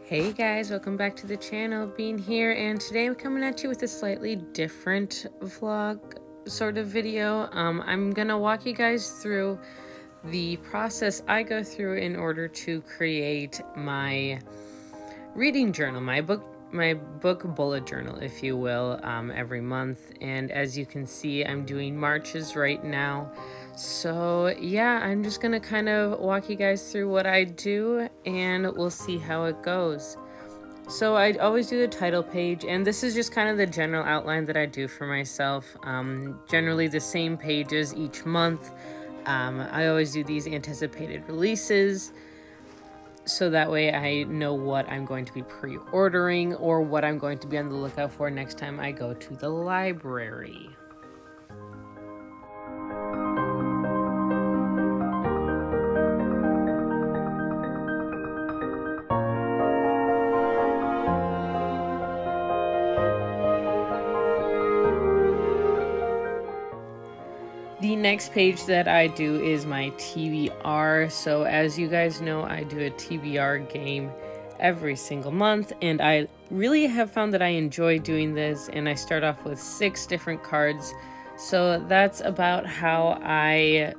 Hey guys, welcome back to the channel. Bean here, and today I'm coming at you with a slightly different vlog sort of video. I'm gonna walk you guys through the process I go through in order to create my reading journal, my book bullet journal, if you will, every month. And as you can see, I'm doing Marches right now. So yeah, I'm just gonna kind of walk you guys through what I do and we'll see how it goes. So I always do the title page, and this is just kind of the general outline that I do for myself. Generally the same pages each month. I always do these anticipated releases, so that way I know what I'm going to be pre-ordering or what I'm going to be on the lookout for next time I go to the library. The next page that I do is my TBR. So as you guys know, I do a TBR game every single month, and I really have found that I enjoy doing this, and I start off with 6 different cards. So that's about how I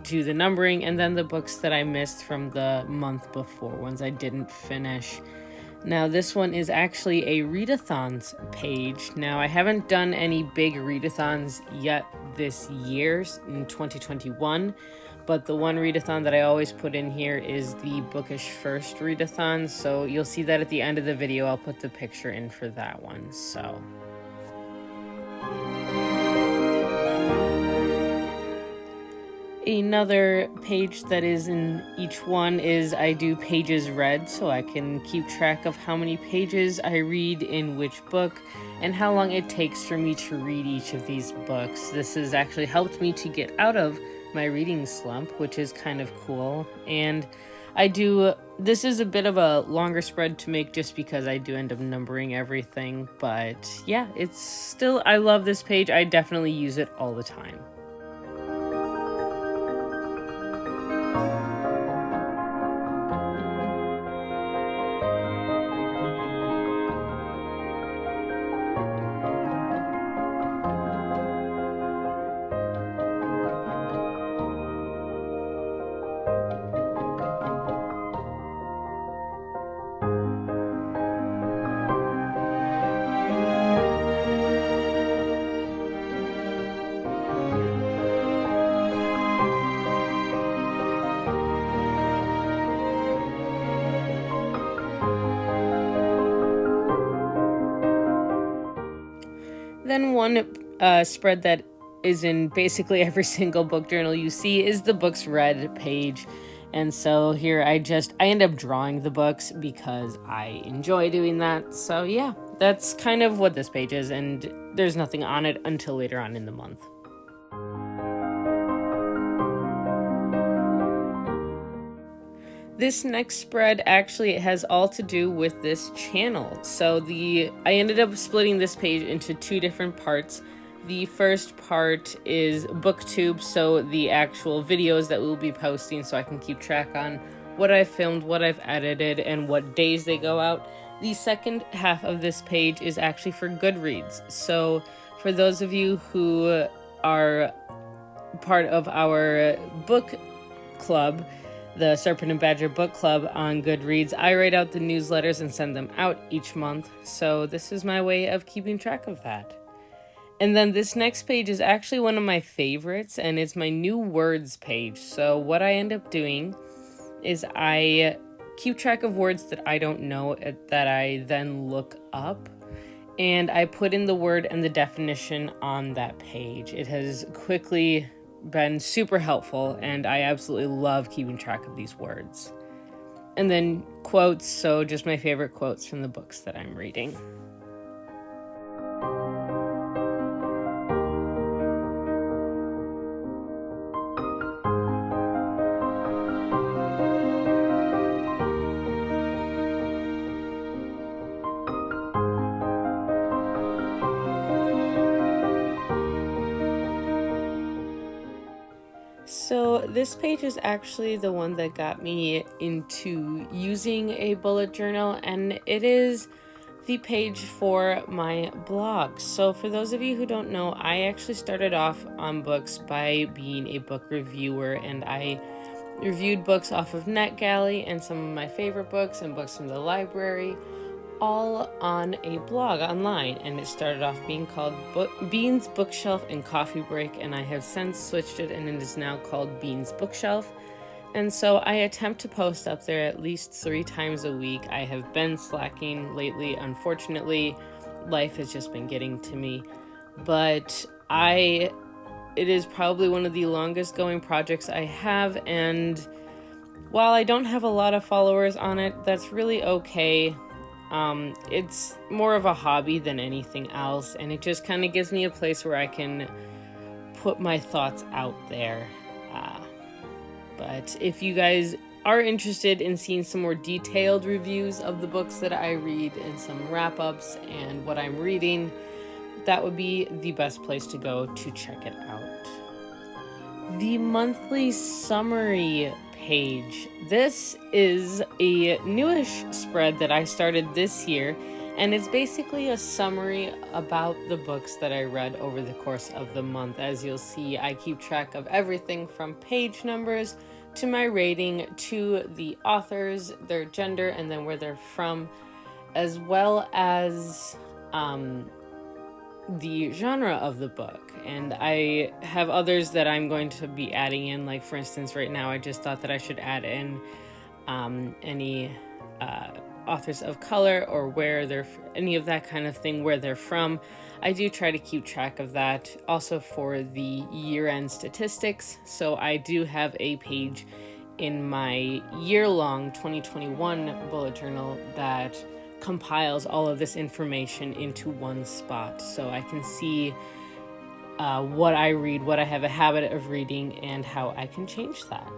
do the numbering, and then the books that I missed from the month before, ones I didn't finish. Now this one is actually a readathons page. Now I haven't done any big readathons yet this year in 2021, but the one readathon that I always put in here is the Bookish first readathon, so you'll see that at the end of the video. I'll put the picture in for that one. So another page that is in each one is I do pages read, so I can keep track of how many pages I read in which book and how long it takes for me to read each of these books. This has actually helped me to get out of my reading slump, which is kind of cool. And this is a bit of a longer spread to make just because I do end up numbering everything, but yeah, I love this page. I definitely use it all the time. Then one spread that is in basically every single book journal you see is the books read page. And so here I end up drawing the books because I enjoy doing that. So yeah, that's kind of what this page is, and there's nothing on it until later on in the month. This next spread actually has all to do with this channel. So I ended up splitting this page into 2 different parts. The first part is booktube, so the actual videos that we'll be posting, so I can keep track on what I've filmed, what I've edited, and what days they go out. The second half of this page is actually for Goodreads. So for those of you who are part of our book club, the Serpent and Badger book club on Goodreads, I write out the newsletters and send them out each month. So this is my way of keeping track of that. And then this next page is actually one of my favorites, and it's my new words page. So what I end up doing is I keep track of words that I don't know that I then look up, and I put in the word and the definition on that page. It has quickly been super helpful, and I absolutely love keeping track of these words. And then quotes, so just my favorite quotes from the books that I'm reading. So this page is actually the one that got me into using a bullet journal, and it is the page for my blog. So for those of you who don't know, I actually started off on books by being a book reviewer, and I reviewed books off of NetGalley and some of my favorite books and books from the library, all on a blog online. And it started off being called Bean's Bookshelf and Coffee Break, and I have since switched it and it is now called Bean's Bookshelf. And so I attempt to post up there at least 3 times a week. I have been slacking lately, unfortunately. Life has just been getting to me. But it is probably one of the longest going projects I have, and while I don't have a lot of followers on it, that's really okay. It's more of a hobby than anything else, and it just kind of gives me a place where I can put my thoughts out there. But if you guys are interested in seeing some more detailed reviews of the books that I read and some wrap-ups and what I'm reading, that would be the best place to go to check it out. The monthly summary page. This is a newish spread that I started this year, and it's basically a summary about the books that I read over the course of the month. As you'll see, I keep track of everything from page numbers to my rating to the authors, their gender, and then where they're from, as well as the genre of the book. And I have others that I'm going to be adding in, like for instance right now I just thought that I should add in any authors of color, or where they're, any of that kind of thing, where they're from. I do try to keep track of that also for the year-end statistics. So I do have a page in my year-long 2021 bullet journal that compiles all of this information into one spot, so I can see what I read, what I have a habit of reading, and how I can change that.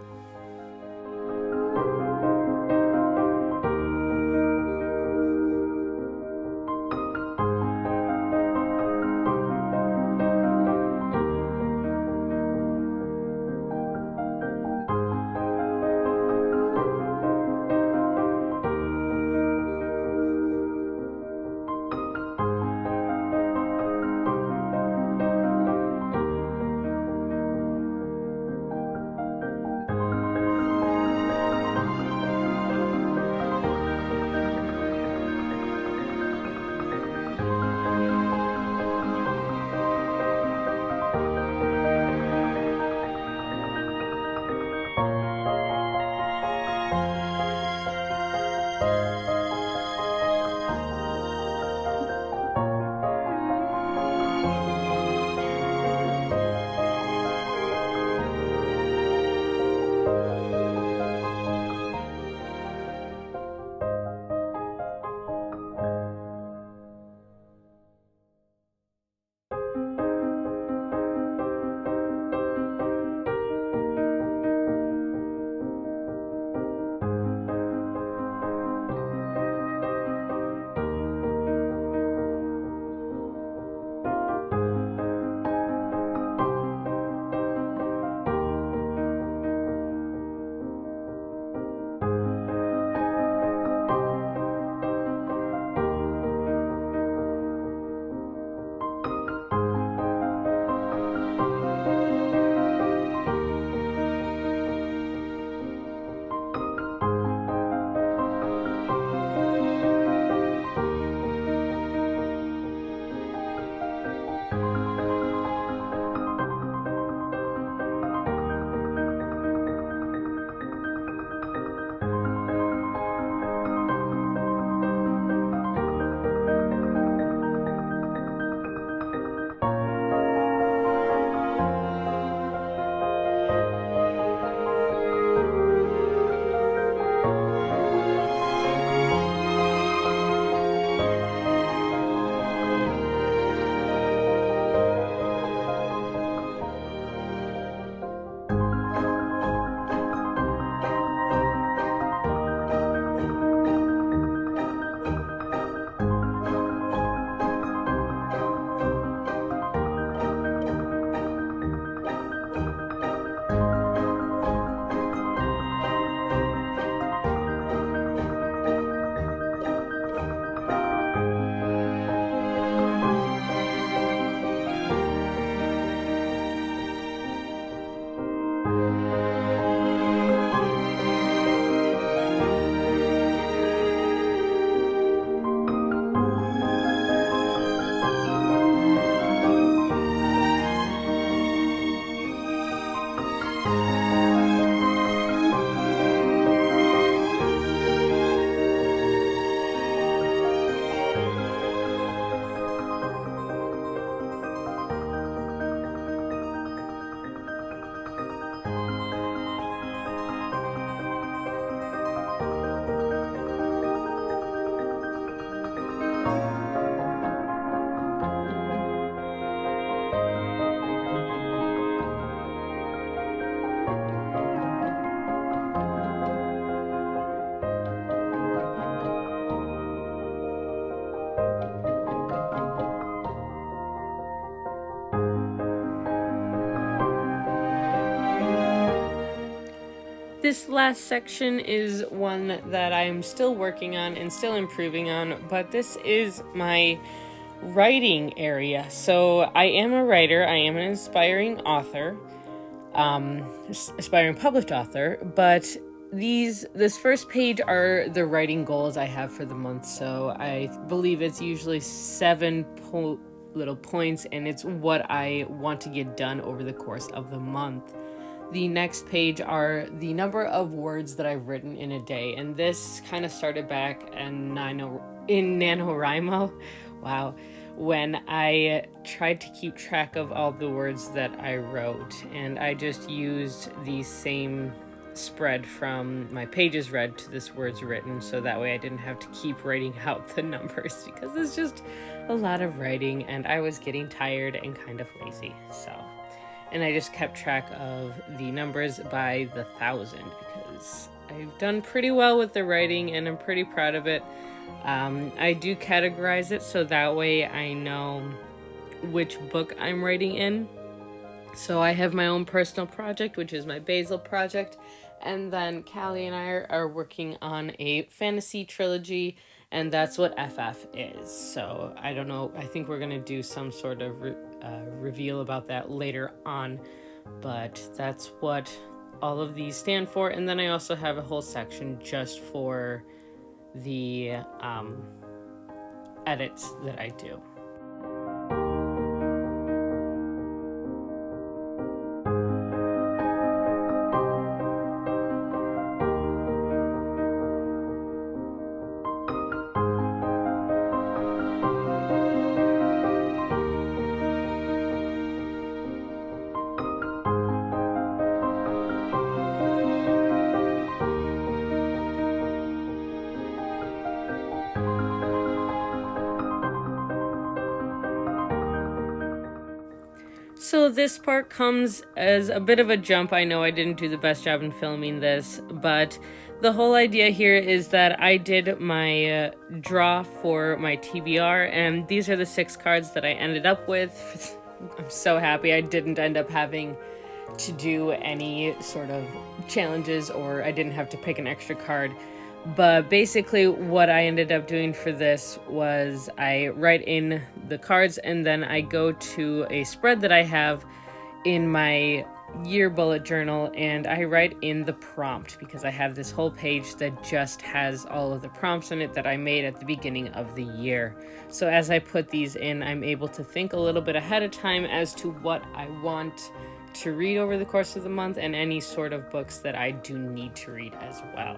This last section is one that I'm still working on and still improving on, but this is my writing area. So I am a writer, I am an aspiring author, aspiring published author, but this first page are the writing goals I have for the month. So I believe it's usually 7 little points, and it's what I want to get done over the course of the month. The next page are the number of words that I've written in a day, and this kind of started back in NaNoWriMo. Wow. When I tried to keep track of all the words that I wrote, and I just used the same spread from my pages read to this words written, so that way I didn't have to keep writing out the numbers, because it's just a lot of writing and I was getting tired and kind of lazy. And I just kept track of the numbers by the 1,000, because I've done pretty well with the writing and I'm pretty proud of it. I do categorize it so that way I know which book I'm writing in. So I have my own personal project, which is my Basil project, and then Callie and I are working on a fantasy trilogy, and that's what FF is. So I don't know, I think we're gonna do some sort of reveal about that later on, but that's what all of these stand for. And then I also have a whole section just for the edits that I do. So this part comes as a bit of a jump. I know I didn't do the best job in filming this, but the whole idea here is that I did my draw for my TBR, and these are the 6 cards that I ended up with. I'm so happy I didn't end up having to do any sort of challenges, or I didn't have to pick an extra card. But basically what I ended up doing for this was I write in the cards, and then I go to a spread that I have in my year bullet journal, and I write in the prompt, because I have this whole page that just has all of the prompts in it that I made at the beginning of the year. So as I put these in, I'm able to think a little bit ahead of time as to what I want to read over the course of the month, and any sort of books that I do need to read as well.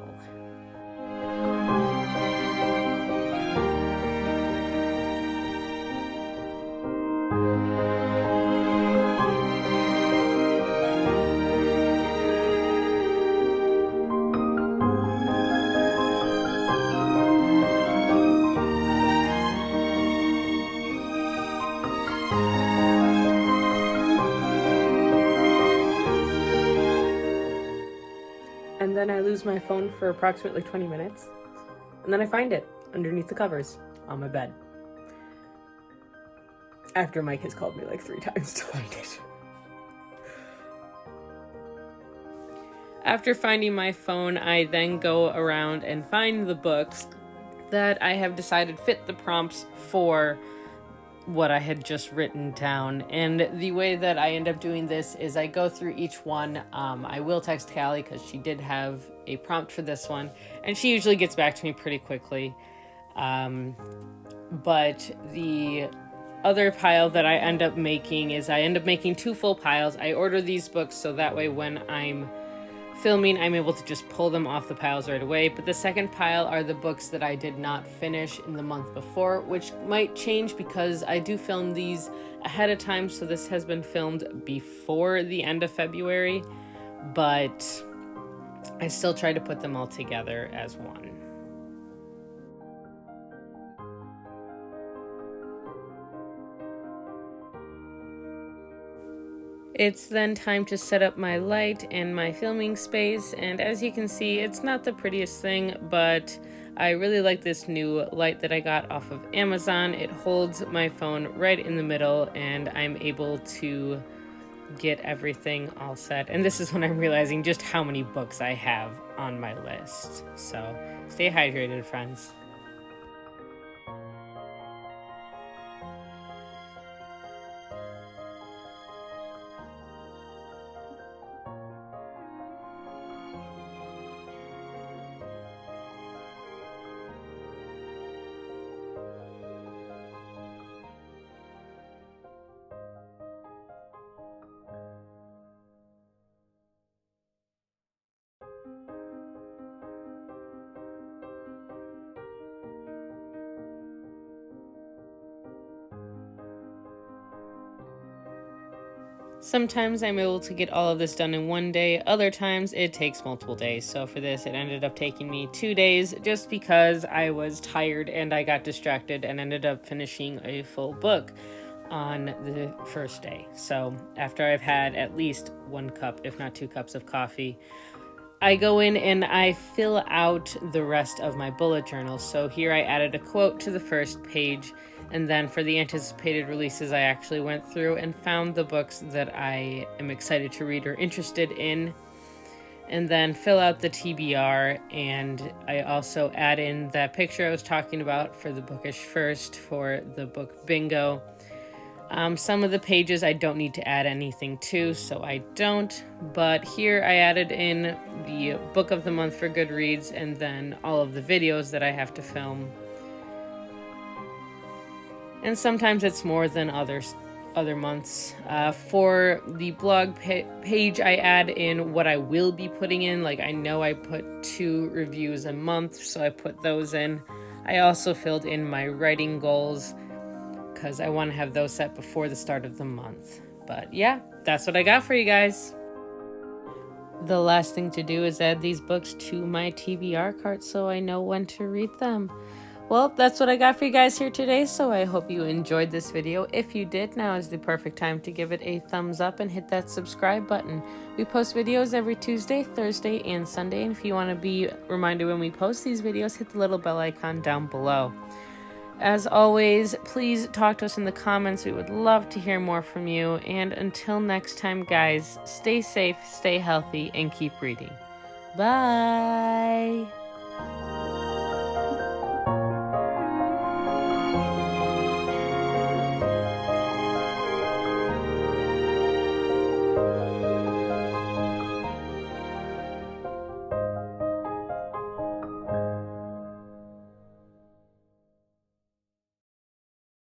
And then I lose my phone for approximately 20 minutes. And then I find it underneath the covers on my bed. After Mike has called me like 3 times to find it. After finding my phone, I then go around and find the books that I have decided fit the prompts for what I had just written down. And the way that I end up doing this is I go through each one. I will text Callie because she did have a prompt for this one, and she usually gets back to me pretty quickly. But the other pile that I end up making is I end up making 2 full piles. I order these books so that way when I'm filming, I'm able to just pull them off the piles right away. But the second pile are the books that I did not finish in the month before, which might change because I do film these ahead of time. So this has been filmed before the end of February, but I still try to put them all together as one. It's then time to set up my light and my filming space, and as you can see, it's not the prettiest thing, but I really like this new light that I got off of Amazon. It holds my phone right in the middle, and I'm able to get everything all set. And this is when I'm realizing just how many books I have on my list. So stay hydrated, friends. Sometimes I'm able to get all of this done in one day, other times it takes multiple days. So for this, it ended up taking me 2 days just because I was tired and I got distracted and ended up finishing a full book on the first day. So after I've had at least 1 cup, if not 2 cups of coffee, I go in and I fill out the rest of my bullet journal. So here I added a quote to the first page, and then for the anticipated releases, I actually went through and found the books that I am excited to read or interested in, and then fill out the TBR. And I also add in that picture I was talking about for the Bookish first for the book bingo. Some of the pages I don't need to add anything to, so I don't. But here I added in the book of the month for Goodreads and then all of the videos that I have to film. And sometimes it's more than other months. For the blog page, I add in what I will be putting in. Like I know I put 2 reviews a month, so I put those in. I also filled in my writing goals, because I want to have those set before the start of the month. But yeah, that's what I got for you guys. The last thing to do is add these books to my TBR cart so I know when to read them. Well, that's what I got for you guys here today, so I hope you enjoyed this video. If you did, now is the perfect time to give it a thumbs up and hit that subscribe button. We post videos every Tuesday, Thursday, and Sunday, and if you want to be reminded when we post these videos, hit the little bell icon down below. As always, please talk to us in the comments. We would love to hear more from you. And until next time, guys, stay safe, stay healthy, and keep reading. Bye!